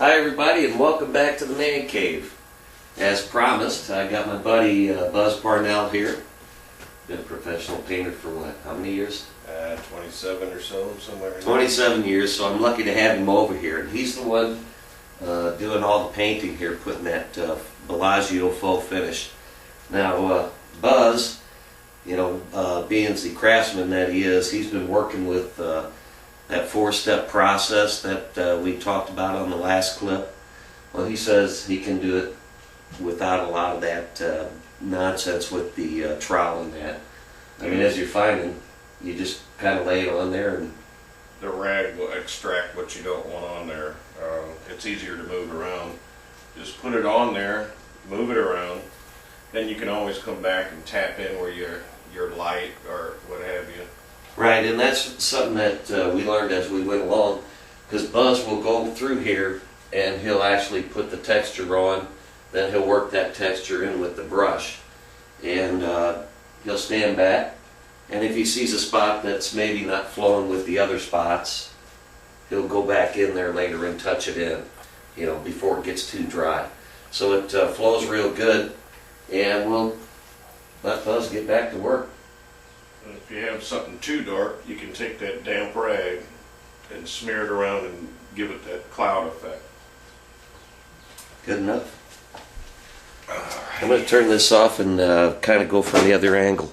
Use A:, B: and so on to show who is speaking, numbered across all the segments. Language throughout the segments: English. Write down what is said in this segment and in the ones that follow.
A: Hi everybody, and welcome back to the Man Cave. As promised, I got my buddy Buzz Parnell here. Been a professional painter for what, how many years?
B: 27 or so, somewhere in
A: 27 years, so I'm lucky to have him over here. And he's the one doing all the painting here, putting that Bellagio faux finish. Now, Buzz, you know, being the craftsman that he is, he's been working with that four-step process that we talked about on the last clip. Well, he says he can do it without a lot of that nonsense with the trowel and that. I mean, as you're finding, you just kind of lay it on there and
B: the rag will extract what you don't want on there. It's easier to move around. Just put it on there, move it around, then you can always come back and tap in where your light or what have you.
A: right, and that's something that we learned as we went along, because Buzz will go through here and he'll actually put the texture on, then he'll work that texture in with the brush, and he'll stand back, and if he sees a spot that's maybe not flowing with the other spots, he'll go back in there later and touch it in, you know, before it gets too dry. So it flows real good, and we'll let Buzz get back to work.
B: And if you have something too dark, you can take that damp rag and smear it around and give it that cloud effect.
A: Good enough. I'm going to turn this off and kind of go from the other angle.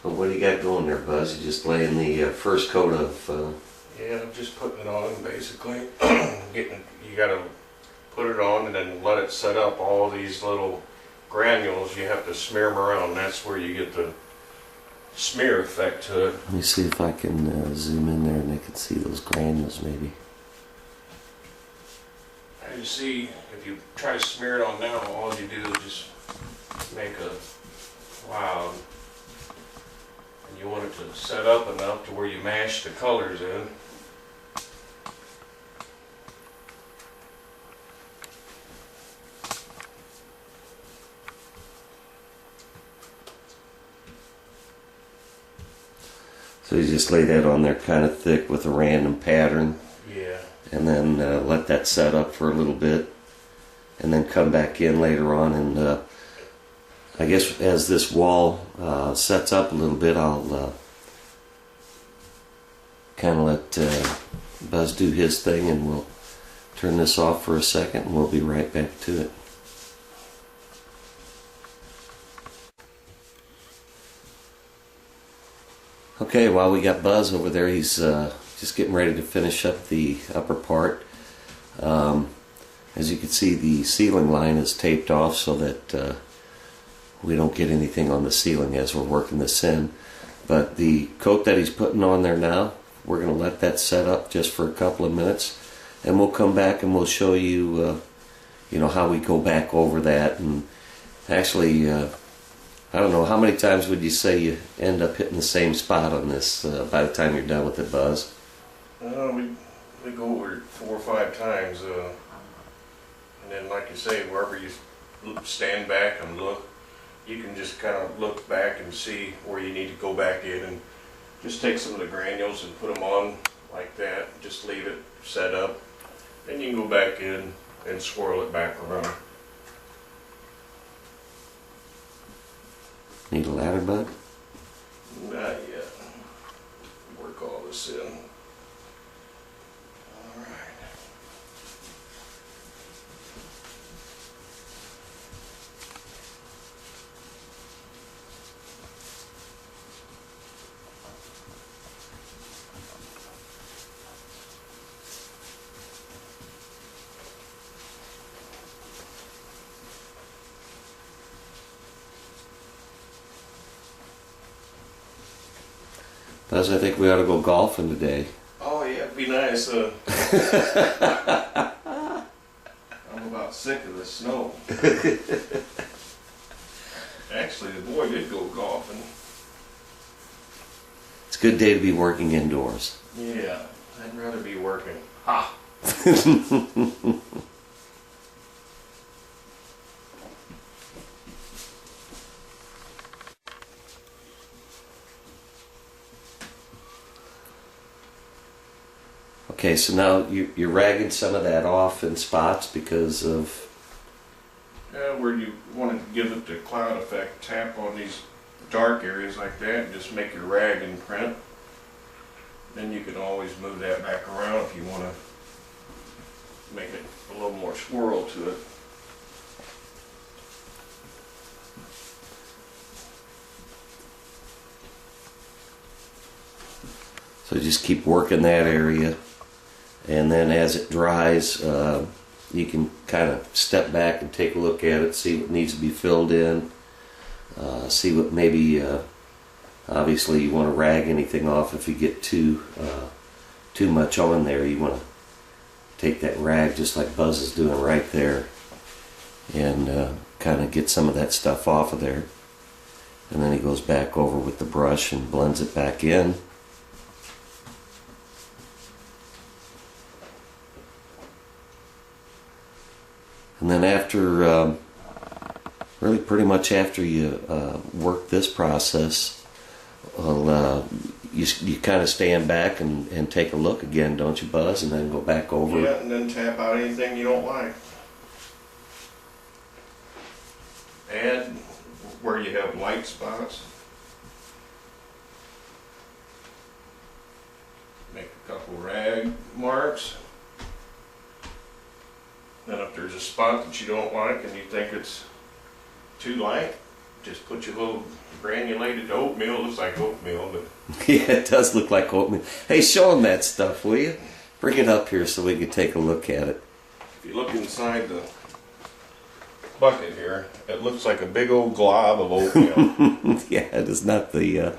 A: So what do you got going there, Buzz? You just laying the first coat of...
B: Yeah, I'm just putting it on basically. You gotta put it on and then let it set up. All these little granules, you have to smear them around. That's where you get the smear effect to it.
A: Let me see if I can zoom in there and I can see those granules maybe.
B: As you see, if you try to smear it on now, all you do is just make a cloud. And you want it to set up enough to where you mash the colors in.
A: So you just lay that on there kind of thick with a random pattern.
B: Yeah.
A: And then let that set up for a little bit. And then come back in later on. And I guess as this wall sets up a little bit, I'll kind of let Buzz do his thing, and we'll turn this off for a second and we'll be right back to it. Okay, while we got Buzz over there, he's just getting ready to finish up the upper part. As you can see, the ceiling line is taped off so that we don't get anything on the ceiling as we're working this in. But the coat that he's putting on there now, we're going to let that set up just for a couple of minutes, and we'll come back and we'll show you, you know, how we go back over that. And actually, I don't know, how many times would you say you end up hitting the same spot on this by the time you're done with it, Buzz?
B: We go over it 4 or 5 times, and then like you say, wherever you stand back and look, you can just kind of look back and see where you need to go back in, and just take some of the granules and put them on like that. Just leave it set up. Then you can go back in and swirl it back around.
A: Need a ladder, bud?
B: Not yet. Work all this in. Alright.
A: Buzz, I think we ought to go golfing today.
B: Oh yeah, it'd be nice. I'm about sick of the snow. Actually, the boy did go golfing.
A: It's a good day to be working indoors.
B: Yeah, I'd rather be working Ha!
A: Okay, so now you're ragging some of that off in spots because of...
B: Where you want to give it the cloud effect, tap on these dark areas like that and just make your rag imprint. Then you can always move that back around if you want to make it a little more swirl to it.
A: So just keep working that area, and then as it dries, you can kind of step back and take a look at it, see what needs to be filled in, see what maybe, obviously you want to rag anything off if you get too much on there. You want to take that rag just like Buzz is doing right there and kind of get some of that stuff off of there. And then he goes back over with the brush and blends it back in. And then after, really pretty much after you work this process, well, you kind of stand back and take a look again, don't you, Buzz? And then go back over.
B: Yeah, and then tap out anything you don't like. And where you have light spots, make a couple rag marks. Then if there's a spot that you don't like and you think it's too light, just put your little granulated oatmeal. Looks like oatmeal, but
A: Yeah, it does look like oatmeal. Hey, show him that stuff, will you? Bring it up here so we can take a look at it.
B: if you look inside the bucket here, it looks like a big old glob of oatmeal.
A: Yeah, it is not the...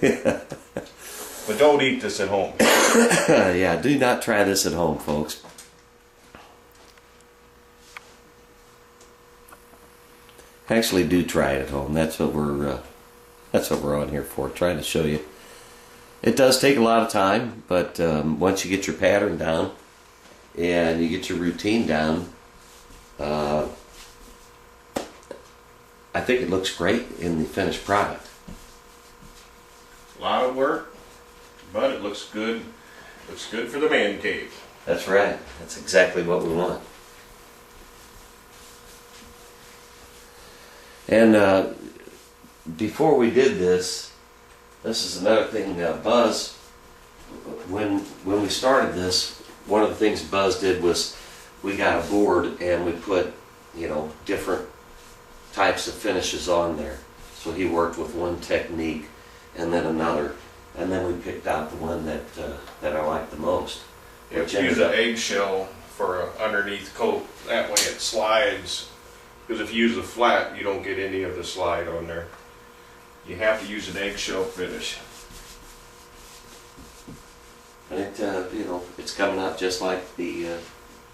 B: But don't eat this at home.
A: Yeah, do not try this at home, folks. Actually, do try it at home. That's what we're on here for, trying to show you. It does take a lot of time, but once you get your pattern down and you get your routine down, I think it looks great in the finished product.
B: A lot of work, but it looks good. Looks good for the man cave.
A: That's right. That's exactly what we want. And before we did this is another thing, Buzz, when we started this, one of the things Buzz did was we got a board and we put, different types of finishes on there. So he worked with one technique and then another, and then we picked out the one that I liked the most.
B: You have to use an eggshell for an underneath coat. That way it slides. Because if you use a flat, you don't get any of the slide on there. You have to use an eggshell finish.
A: And it, it's coming out just like the,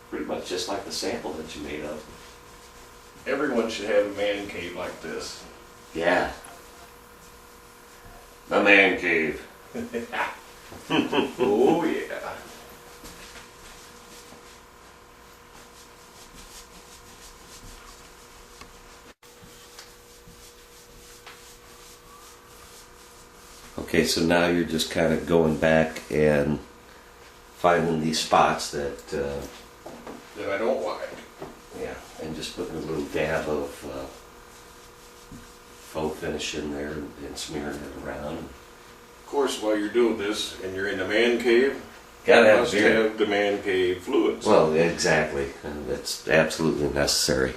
A: pretty much just like the sample that you made of.
B: Everyone should have a man cave like this.
A: Yeah. The man cave.
B: Oh yeah.
A: Okay, so now you're just kind of going back and finding these spots that
B: That I don't like.
A: yeah, and just putting a little dab of faux finish in there and smearing it around.
B: Of course, while you're doing this and you're in the man cave,
A: Gotta
B: you
A: have
B: must
A: beer.
B: have the man cave fluids.
A: Well, exactly, and that's absolutely necessary.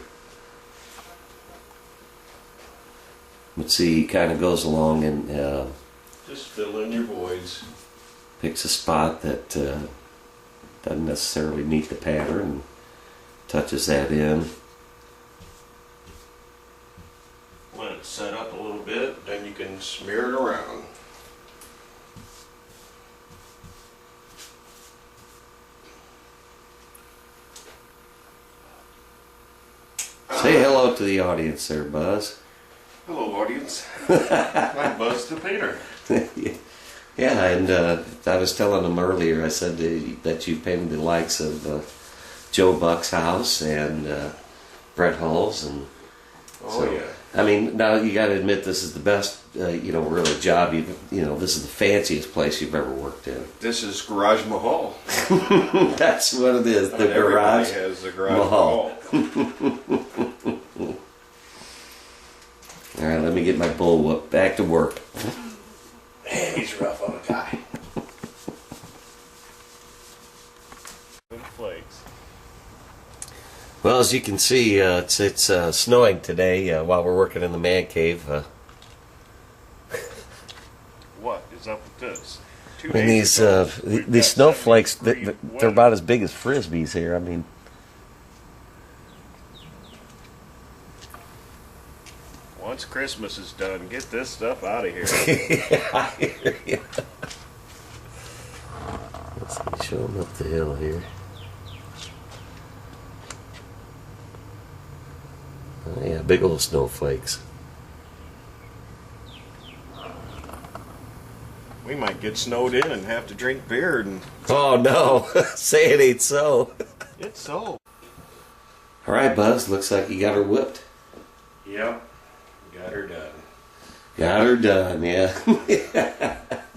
A: But see, he kind of goes along and
B: Just fill in your voids.
A: picks a spot that doesn't necessarily meet the pattern and touches that in.
B: Let it set up a little bit, then you can smear it around.
A: Say hello to the audience there, Buzz.
B: Hello, audience. I'm Buzz the Painter.
A: Yeah. Yeah, and I was telling him earlier, I said that you painted the likes of Joe Buck's house and Brett Hull's, and
B: Oh, yeah.
A: I mean, now you got to admit this is the best, really job this is the fanciest place you've ever worked in.
B: This is Garage Mahal.
A: That's what it is, the
B: Everybody
A: garage.
B: has the Garage
A: Mahal.
B: Mahal.
A: All right, let me get my bull whoop. Back to work.
B: Man, he's rough on a guy.
C: Flakes.
A: Well, as you can see, it's snowing today while we're working in the man cave.
C: What is up with this?
A: And these snowflakes, they're about as big as frisbees here. I mean,
C: Once Christmas is done, get this stuff out of here.
A: yeah, I hear you. Let's see, show them up the hill here. Oh, yeah, big old snowflakes.
C: We might get snowed in and have to drink beer, and
A: Oh no, say it ain't so.
C: it's so.
A: All right, Buzz, looks like you got her whipped.
B: Yep. Got her done.
A: Got her done, yeah.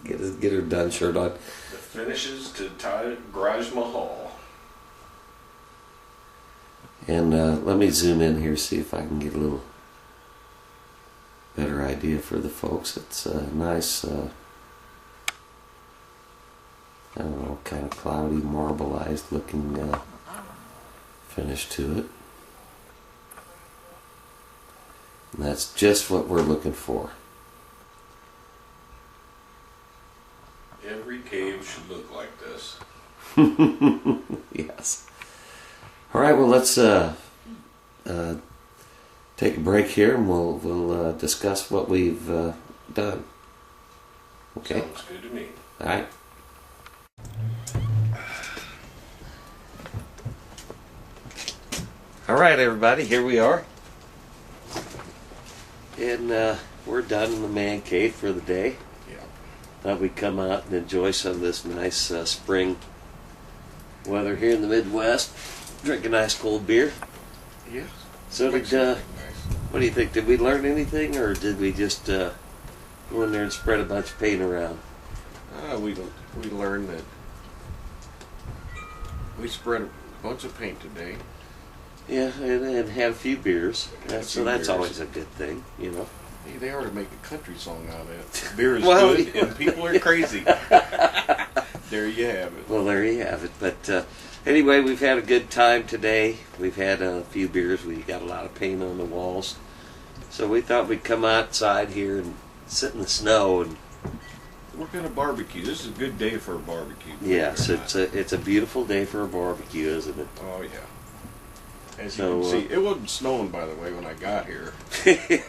A: Get her done shirt on.
B: The finishes to Garage Mahal.
A: And let me zoom in here, see if I can get a little better idea for the folks. It's a nice, I don't know, kind of cloudy, marbleized looking finish to it. And that's just what we're looking for.
B: Every cave should look like this.
A: Yes. All right, well, let's take a break here, and we'll discuss what we've done. Okay.
B: Sounds good to me.
A: All right. All right, everybody, here we are. And we're done in the man cave for the day.
B: Yeah.
A: Thought we'd come out and enjoy some of this nice spring weather here in the Midwest. Drink a nice cold beer.
B: Yes.
A: So what do you think? Did we learn anything, or did we just go in there and spread a bunch of paint around?
B: We learned that we spread a bunch of paint today.
A: Yeah, and had a few beers. So that's
B: beers.
A: always a good thing, you know.
B: Hey, they ought to make a country song out of that. Beer is
A: Well,
B: good
A: yeah.
B: and people are crazy. There you have it.
A: Well, there you have it. But anyway, we've had a good time today. We've had a few beers. We got a lot of paint on the walls. So we thought we'd come outside here and sit in the snow. And
B: We're gonna barbecue. This is a good day for a barbecue.
A: yes, it's a beautiful day for a barbecue, isn't it?
B: Oh yeah. As
A: So,
B: you can see, it wasn't snowing, by the way, when I got here.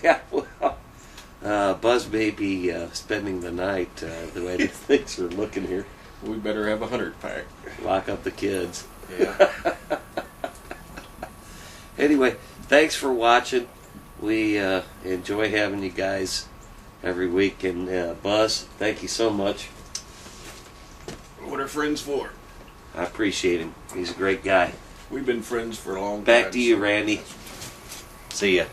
A: Yeah, well, Buzz may be spending the night the way the things are looking here.
B: We better have 100-pack.
A: Lock up the kids.
B: Yeah.
A: Anyway, thanks for watching. We enjoy having you guys every week. And Buzz, thank you so much.
B: What are friends for?
A: I appreciate him. He's a great guy.
B: We've been friends for a long time.
A: Back to you, Randy. See ya.